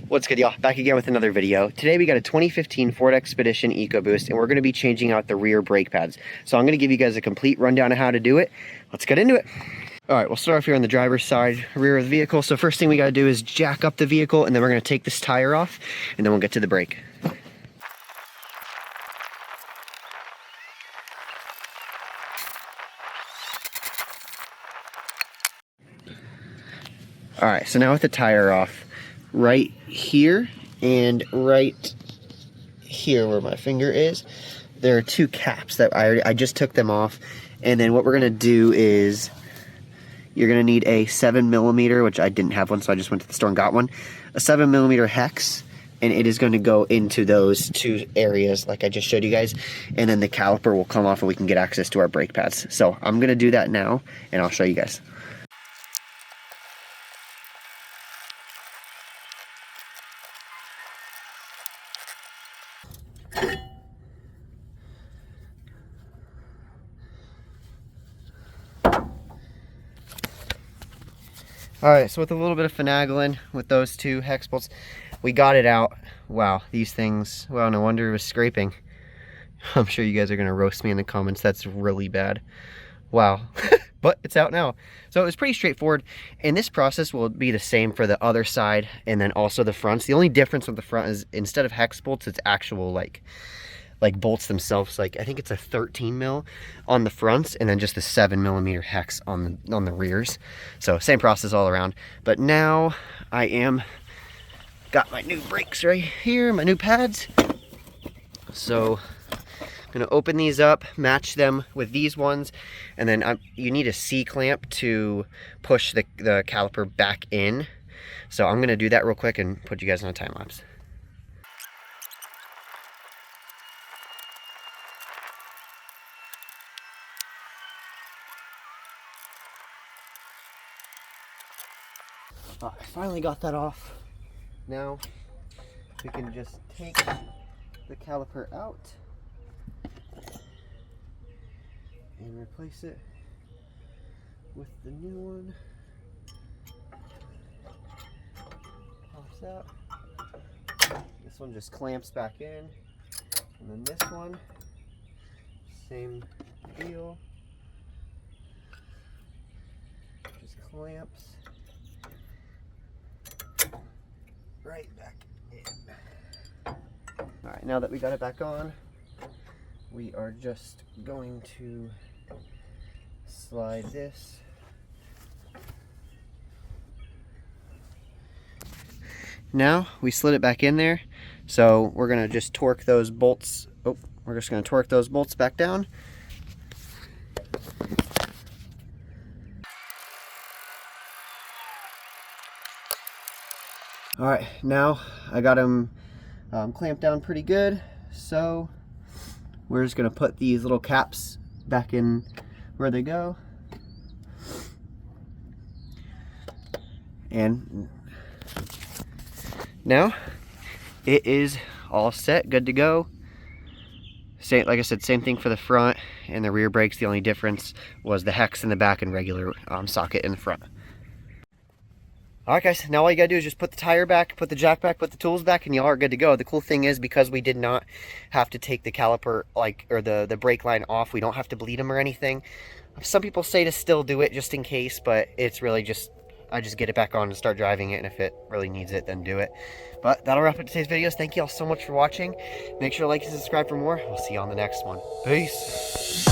What's good, y'all? Back again with another video. Today we got a 2015 Ford Expedition EcoBoost, and we're going to be changing out the rear brake pads. So I'm going to give you guys a complete rundown of how to do it. Let's get into it. All right, we'll start off here on the driver's side, rear of the vehicle. So first thing we got to do is jack up the vehicle, and then we're going to take this tire off, and then we'll get to the brake. All right, so now with the tire off, right here and right here where my finger is, there are two caps that I just took them off. And then what we're gonna do is you're gonna need a 7mm, which I didn't have one, so I just went to the store and got one, a 7mm hex, and it is going to go into those two areas like I just showed you guys, and then the caliper will come off and we can get access to our brake pads. So I'm gonna do that now and I'll show you guys. Alright, so with a little bit of finagling with those two hex bolts, we got it out. Wow, these things, well, no wonder it was scraping. I'm sure you guys are going to roast me in the comments. That's really bad. Wow. But it's out now. So it was pretty straightforward. And this process will be the same for the other side and then also the fronts. The only difference with the front is instead of hex bolts, it's actual like bolts themselves. Like I think it's a 13mm on the fronts and then just the 7mm hex on the rears. So same process all around. But now I got my new brakes right here, my new pads. So I'm gonna open these up, match them with these ones, and then you need a C-clamp to push the caliper back in. So I'm gonna do that real quick and put you guys on a time lapse. I finally got that off. Now we can just take the caliper out and replace it with the new one. Pops out. This one just clamps back in, and then this one, same deal, just clamps right back in. All right, now that we got it back on, we are just going to slide this. Now we slid it back in there, so we're gonna just torque those bolts. Oh, we're just gonna torque those bolts back down. All right, now I got them clamped down pretty good, so we're just gonna put these little caps back in where they go. And now it is all set, good to go. Same, like I said, same thing for the front and the rear brakes. The only difference was the hex in the back and regular socket in the front. Alright guys, now all you gotta do is just put the tire back, put the jack back, put the tools back, and y'all are good to go. The cool thing is, because we did not have to take the caliper, or the brake line off, we don't have to bleed them or anything. Some people say to still do it just in case, but it's really just, I just get it back on and start driving it, and if it really needs it, then do it. But that'll wrap up today's videos. Thank you all so much for watching. Make sure to like and subscribe for more. We'll see you on the next one. Peace!